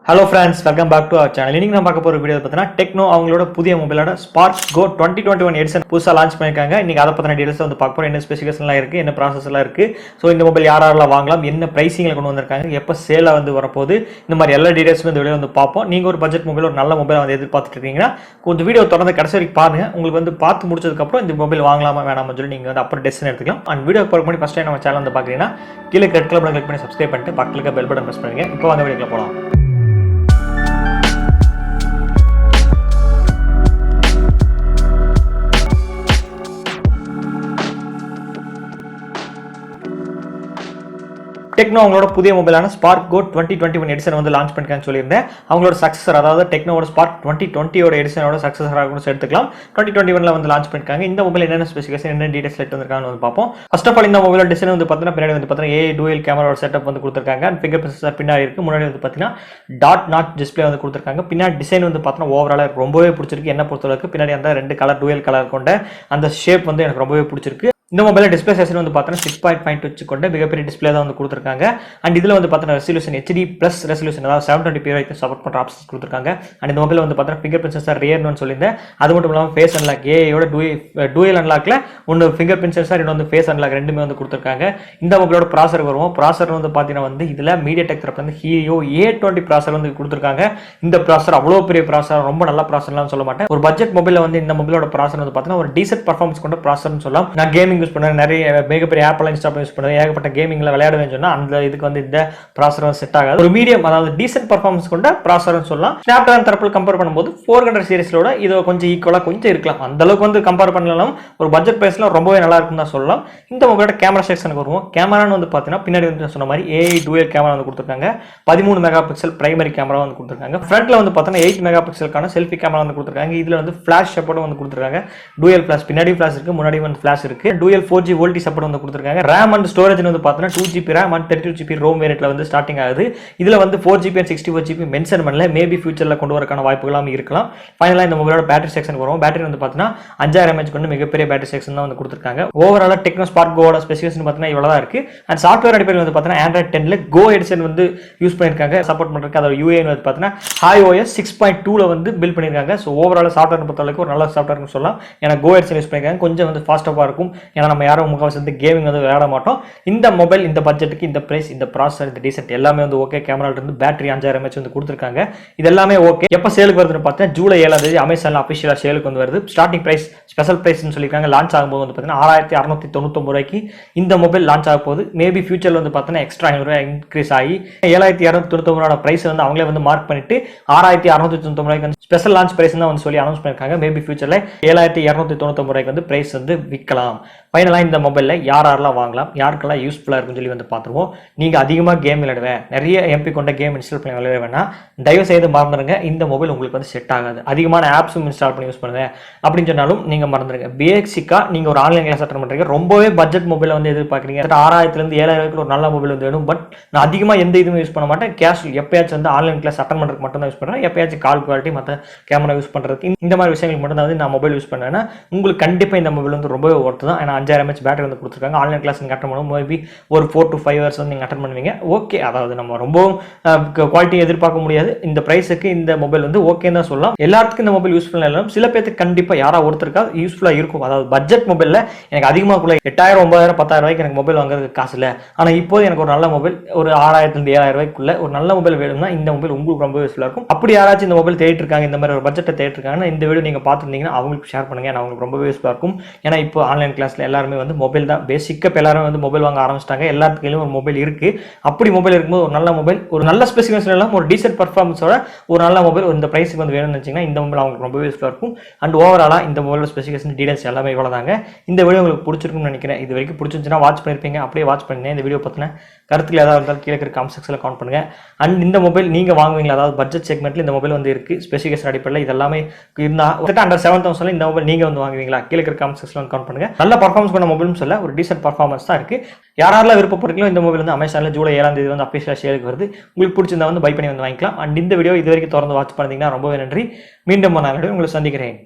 Hello friends, welcome back to our channel. இன்னைக்கு நம்ம பார்க்க போற வீடியோ பார்த்தீங்கன்னா Tecno அவங்களோட புதிய மொபைலோட Spark Go 2021 எடிஷன் புதுசா லான்ச் பண்ணிருக்காங்க. இன்னைக்கு அத பத்தின டீடைல்ஸ் வந்து பார்க்க போறோம். என்ன ஸ்பெசிஃபிகேஷன்லாம் இருக்கு, என்ன ப்ராசஸ் எல்லாம் இருக்கு, சோ இந்த மொபைல் யாரெல்லாம் வாங்கலாம், என்ன பிரைசிங்ல கொண்டு வந்திருக்காங்க, எப்ப சேலா வந்து வரப்போகுது, இந்த மாதிரி எல்லா டீடைல்ஸும் இந்த வீடியோ வந்து பார்ப்போம். நீங்க ஒரு பட்ஜெட் மொபைல் ஒரு நல்ல மொபைல் வந்து எதிர்பார்த்துட்டு இருக்கீங்கன்னா கொஞ்சம் வீடியோ தொடர்ந்து கடைசி வரைக்கும் பாருங்க. உங்களுக்கு வந்து பார்த்து முடிச்சதுக்கு அப்புறம் இந்த மொபைல் வாங்கலாமா வேணாமா சொல்லி நீங்க வந்து அப்புறம் டெசிஷன் எடுத்துக்கலாம். அண்ட் வீடியோ பார்க்க முன்னாடி ஃபர்ஸ்ட் டைம் நம்ம சேனல் வந்து பாக்குறீங்கன்னா கீழே ரெட் கலர் பட்டன் கிளிக் பண்ணி சப்ஸ்கிரைப் பண்ணிட்டு பக்கத்துல இருக்க பெல் பட்டன் பிரஸ் பண்ணுங்க. இப்போ வாங்க வீடியோக்குள்ள போலாம். Tecno அவங்களோட புதிய மொபைலான Spark Go 2021 எடிஷன் வந்து லான்ச் பண்ணிருக்காங்க சொல்லியிருந்தேன். அவங்களோட சக்சஸர் அதாவது Tecnoவோட Spark 2020 ஓட எடிஷனோட சக்சஸராக கூட எடுத்துக்கலாம். 2021ல வந்து லான்ச் பண்ணிருக்காங்க. இந்த மொபைல் என்னென்ன ஸ்பெசிஃபிகேஷன் என்ன டீடைல்ஸ் எடுத்து வந்திருக்காங்கன்னு வந்து பார்ப்போம். ஃபர்ஸ்ட் ஆஃப் ஆல் இந்த மொபைலோட டிசைன் வந்து பார்த்தீங்கன்னா பின்னாடி வந்து பார்த்தீங்கன்னா ஏஐ டூயல் கேமராவோட செட்டப் வந்து கொடுத்திருக்காங்க. அண்ட் ஃபிங்கர் பிரிண்ட் சென்சார் பின்னாடி இருக்கு. முன்னாடி வந்து பார்த்தீங்கன்னா டாட் நாட் டிஸ்ப்ளே வந்து கொடுத்திருக்காங்க. பின்னாடி டிசைன் வந்து பார்த்தீங்கன்னா ஓவராலா ரொம்பவே பிடிச்சிருக்கு. என்ன பொறுத்தவரைக்கும் பின்னாடி அந்த ரெண்டு கலர் டூயல் கலர் கொண்ட அந்த ஷேப் வந்து எனக்கு ரொம்பவே பிடிச்சிருக்கு. இந்த மொபைல் டிஸ்பிளே சைஸ் வந்து பார்த்தீங்கன்னா 6.5 இன்ச் கொண்ட மிகப்பெரிய டிஸ்பிளே தான் வந்து கொடுத்திருக்காங்க. அண்ட் இதுல வந்து பார்த்தீங்கன்னா ரெசல்யூஷன் HD பிளஸ் ரெசல்யூஷன் அதாவது 720p வரைக்கும் சப்போர்ட் பண்ற ஆப்ஷன்ஸ் கொடுத்திருக்காங்க. அண்ட் இந்த மொபைல் வந்து பார்த்தீங்கன்னா ஃபிங்கர் பிரிண்ட் சென்சார் ரியர்னு சொல்லியிருந்தேன். அது மட்டும் இல்லாமல் ஃபேஸ் அன்லாக் ஏஐயோட டூயல் அன்லாக்ல ஒன்று ஃபிங்கர் பிரிண்ட் சென்சார் இன்னொன்று ஃபேஸ் அன்லாக் ரெண்டுமே வந்து கொடுத்திருக்காங்க. இந்த மொபைலோட ப்ராசர் வருவோம். ப்ராசர் வந்து பார்த்தீங்கன்னா வந்து இதுல MediaTek தரப்பு வந்து Helio A20 ப்ராசர் வந்து கொடுத்திருக்காங்க. இந்த ப்ராசர் அவ்வளோ பெரிய ப்ராசர், ரொம்ப நல்ல ப்ராசர்லாம் சொல்ல மாட்டேன். ஒரு பட்ஜெட் மொபைல்ல வந்து இந்த மொபைலோட ப்ராசர் வந்து பார்த்தீங்கன்னா ஒரு டீசென்ட் பர்ஃபார்மன்ஸ் கொண்ட ப்ராசர்னு சொல்லலாம். நான் கேமிங் யூஸ் பண்ணுறேன், நிறைய மிகப்பெரிய ஆப்லாம் இன்ஸ்டால் பண்ணி யூஸ் பண்ணுவேன், ஏகப்பட்ட கேமிங்ல விளையாடுவேன்னு சொன்னா அந்த இதுக்கு வந்து இந்த ப்ராசர் செட் ஆகாது. ஒரு மீடியம் அதாவது டீசென்ட் பர்ஃபார்மன்ஸ் கொண்ட ப்ராசர்னு சொல்லலாம். ஸ்னாப்டிராகன் தரப்பில் கம்பேர் பண்ணும்போது 400 சீரிஸோட இது கொஞ்சம் ஈக்குவலா கொஞ்சம் இருக்கலாம். அந்த அளவுக்கு வந்து கம்பேர் பண்ணலாம். ஒரு பட்ஜெட் பிரைஸ்ல ரொம்பவே நல்லா இருக்குன்னு தான் சொல்லலாம். இந்த மொபைலோட கேமரா செக்ஷனுக்கு வருவோம். கேமரான்னு வந்து பார்த்தீங்கன்னா பின்னாடி வந்து சொன்ன மாதிரி ஏஐ டூயல் கேமரா வந்து கொடுத்திருக்காங்க. 13 மெகா பிக்சல் பிரைமரி கேமரா வந்து கொடுத்திருக்காங்க. ஃப்ரண்ட்ல வந்து பார்த்தீங்கன்னா 8 மெகா பிக்சலுக்கான செல்ஃபி கேமரா வந்து கொடுத்திருக்காங்க. இதுல வந்து ஃபிளாஷ் சப்போர்ட் வந்து கொடுத்திருக்காங்க. டூயல் ஃபிளாஷ் பின்னாடி ஃபிளாஷ் இருக்கு, முன்னாடி வந்து ஃபிளாஷ் இருக்கு. டூயல் 4G வோல்டி சப்போர்ட் வந்து கொடுத்திருக்காங்க. RAM அண்ட் ஸ்டோரேஜ் வந்து பார்த்தீங்கன்னா 2GB RAM and 32GB ROM வேரியன்ட்ல வந்து ஸ்டார்டிங் ஆகுது. இதுல வந்து 4GB அண்ட் 64GB மென்ஷன் பண்ணல. மேபி ஃபியூச்சர்ல கொண்டு வரக்கான வாய்ப்புகளும் இருக்கலாம். ஃபைனலா இந்த மொபைலோட பேட்டரி செக்ஷன் வரும். பேட்டரி வந்து பார்த்தீங்கன்னா 5000 mAh கொண்டு மிகப்பெரிய பேட்டரி செக்ஷன் தான் வந்து கொடுத்திருக்காங்க. ஓவராலா Tecno Spark Go ஓட ஸ்பெசிஃபிகேஷன் பார்த்தீங்கன்னா இவ்வளவு தான் இருக்கு. அண்ட் சாஃப்ட்வேர் அடிப்படையில் வந்து பார்த்தீங்கன்னா Android 10ல Go எடிஷன் வந்து யூஸ் பண்ணிருக்காங்க. சப்போர்ட் பண்றதுக்கு அதோட UI வந்து பார்த்தீங்கன்னா iOS 6.2ல வந்து பில்ட் பண்ணிருக்காங்க. சோ ஓவராலா சாஃப்ட்வேர் பொறுத்தவரைக்கும் ஒரு நல்ல சாஃப்ட்வேர்னு சொல்லலாம். ஏன்னா Go எடிஷன் யூஸ் பண்ணிருக்காங்க. கொஞ்சம் வந்து ஃபாஸ்டா இருக்கும். ஏன்னா நம்ம யாரும் முக்காவாசி வந்து கேமிங் வந்து விளையாட மாட்டோம். இந்த மொபைல் இந்த பட்ஜெட்டுக்கு இந்த பிரைஸ் இந்த ப்ராசஸர் இந்த டீசென்ட் எல்லாமே வந்து ஓகே. கேமரால இருந்து பேட்டரி 5000 mAh வந்து கொடுத்திருக்காங்க. இது எல்லாமே ஓகே. எப்ப சேலுக்கு வருதுன்னு பார்த்தா ஜூலை 7ஆம் தேதி அமேசான்ல அபிஷியலா சேலுக்கு வந்து வருது. ஸ்டார்டிங் பிரைஸ் ஸ்பெஷல் பிரைஸ்னு சொல்லிருக்காங்க. லான்ச் ஆகும்போது வந்து பார்த்தீங்கன்னா 6699 ரூபாய்க்கு இந்த மொபைல் லான்ச் ஆக போகுது. மேபி ஃபியூச்சர்ல வந்து பார்த்தீங்கன்னா எக்ஸ்ட்ரா 500 ரூபாய் இன்க்ரீஸ் ஆகி 7299 ரூபாயோட பிரைஸ் வந்து அவங்களே வந்து மார்க் பண்ணிட்டு 6699 ரூபாய்க்கு ஸ்பெஷல் லான்ச் பிரைஸ் தான் வந்து சொல்லி அனௌன்ஸ் பண்ணிருக்காங்க. மேபி ஃபியூச்சர்ல 7299 ரூபாய்க்கு வந்து பிரைஸ் வந்து விற்கலாம். ஃபைனலா இந்த மொபைல்ல யாரெல்லாம் வாங்கலாம், யாருக்கெல்லாம் யூஸ்ஃபுல்லா இருக்குன்னு சொல்லி வந்து பார்த்துருவோம். நீங்க அதிகமா கேம் விளையாடுவேன், நிறைய MP கொண்ட கேம் இன்ஸ்டால் பண்ணி விளையாட வேணாம். தயவு செய்து மறந்துடுங்க. இந்த மொபைல் உங்களுக்கு வந்து செட் ஆகாது. அதிகமான ஆப்ஸும் இன்ஸ்டால் பண்ணி யூஸ் பண்ணுவேன் அப்படின்னு சொன்னாலும் நீங்க மறந்துடுங்க. பேசிக்கா நீங்க ஒரு ஆன்லைன் கிளாஸ் அட்டெண்ட் பண்றீங்க, ரொம்பவே பட்ஜெட் மொபைல் வந்து எதிர்பார்க்குறீங்க. 6000 இருந்து 7000 வரைக்கும் ஒரு நல்ல மொபைல் வந்து வேணும். பட் நான் அதிகமா எந்த இதுவும் யூஸ் பண்ண மாட்டேன். கேஷுவல் எப்பயாச்சும் வந்து ஆன்லைன் கிளாஸ் அட்டெண்ட் பண்றதுக்கு மட்டும் தான் யூஸ் பண்ணுவேன். எப்பயாச்சும் கால் குவாலிட்டி மற்ற கேமரா யூஸ் பண்றதுக்கு இந்த மாதிரி விஷயங்களுக்கு மட்டும் தான் வந்து நான் மொபைல் யூஸ் பண்ணுவேன்னா உங்களுக்கு கண்டிப்பா இந்த மொபைல் வந்து ரொம்பவே ஒர்த்து தான். ஏன்னா 5000 mAh பேட்டரி வந்து கொடுத்துருக்காங்க. ஆன்லைன் கிளாஸ் நீங்க அட்டெண்ட் பண்ணும்போது மேபி ஒரு 4 to 5 hours வந்து நீங்க அட்டெண்ட் பண்ணுவீங்க. ஓகே, அதாவது நம்ம ரொம்பவும் குவாலிட்டி எதிர்பார்க்க முடியாது. இந்த பிரைஸுக்கு இந்த மொபைல் வந்து ஓகேன்னு தான் சொல்லலாம். எல்லாத்துக்கும் இந்த மொபைல் யூஸ்ஃபுல்லா இல்லைனா சில பேருக்கு கண்டிப்பா யாரா ஒருத்தருக்கா யூஸ்ஃபுல்லா இருக்கும். அதாவது பட்ஜெட் மொபைல்ல எனக்கு அதிகமாக 8000 9000 10000 ரூபாய்க்கு எனக்கு மொபைல் வாங்குறதுக்கு காசு இல்லை, ஆனா இப்போ எனக்கு ஒரு நல்ல மொபைல் ஒரு 6000 இருந்து 7000 ரூபாய்க்குள்ள ஒரு நல்ல மொபைல் வேணும்னா இந்த மொபைல் உங்களுக்கு ரொம்ப யூஸ்ஃபுல்லா இருக்கும். அப்படி யாராச்சும் இந்த மொபைல் தேடிட்டு இருக்காங்க, இந்த மாதிரி ஒரு பட்ஜெட்டை தேடிட்டு இருக்காங்கன்னா இந்த வீடியோ நீங்க பார்த்துருந்தீங்கன்னா அவங்களுக்கு ஷேர் பண்ணுங்க. அவங்களுக்கு ரொம்ப யூஸ்ஃபுல்லா இருக்கும். ஏன்னா இப்போ ஆன்லைன் கிளாஸ்ல எல்லாருமே வந்து மொபைல் தான் பேசிக்கா எல்லாரும் வந்து மொபைல் வாங்க ஆரம்பிச்சிட்டாங்க. எல்லாத்துக்கும் ஒரு மொபைல் இருக்கு. அப்படி மொபைல் இருக்கும்போது ஒரு நல்ல மொபைல் ஒரு நல்ல ஸ்பெசிஃபிகேஷன் எல்லாம் ஒரு டீசென்ட் பர்ஃபார்மன்ஸோட ஒரு நல்ல மொபைல் இந்த பிரைஸுக்கு வந்து வேணும்னு நினைச்சீங்கன்னா இந்த மொபைல் அவங்களுக்கு ரொம்ப யூஸ்ஃபுல்லா இருக்கும். அண்ட் ஓவராலா இந்த மொபைலோட ஸ்பெசிஃபிகேஷன் டீடைல்ஸ் எல்லாமே இவ்வளவுதாங்க. இந்த வீடியோ உங்களுக்கு பிடிச்சிருக்கும்னு நினைக்கிறேன். இது வரைக்கும் பிடிச்சிருந்துச்சுன்னா வாட்ச் பண்ணிருப்பீங்க. அப்படியே வாட்ச் பண்ணுங்க. இந்த வீடியோ பத்தின கருத்துல ஏதாவது இருந்தாலும் கீழே இருக்க கமெண்ட் செக்ஷன்ல கமெண்ட் பண்ணுங்க. அண்ட் இந்த மொபைல் நீங்க வாங்குவீங்களா, அதாவது பட்ஜெட் செக்மெண்ட்ல இந்த மொபைல் வந்து இருக்கு. ஸ்பெசிஃபிகேஷன் அடிப்படையில் இதெல்லாமே இருந்தா அண்டர் 7000 இந்த மொபைல் நீங்க வந்து வாங்குவீங்களா, கீழே இருக்க கமெண்ட் செக்ஷன்ல கமெண்ட் பண்ணுங்க. நல்ல பர்ஃபார்மன்ஸ் கொண்ட மொபைல்னு சொல்ல ஒரு டீசென்ட் பர்ஃபார்மன்ஸ் தான் இருக்கு. யாரெல்லாம் விருப்பப்படுறீங்களோ இந்த மொபைல் வந்து அமேசான்ல ஜூலை 7ஆம் தேதி வந்து அபிஷியலா சேலுக்கு வருது. உங்களுக்கு பிடிச்சிருந்தா வந்து பை பண்ணி வந்து வாங்கிக்கலாம். அண்ட் இந்த வீடியோ இது வரைக்கும் தொடர்ந்து வாட்ச் பண்ணீங்கன்னா ரொம்பவே நன்றி. மீண்டும் நான் உங்களை சந்திக்கிறேன்.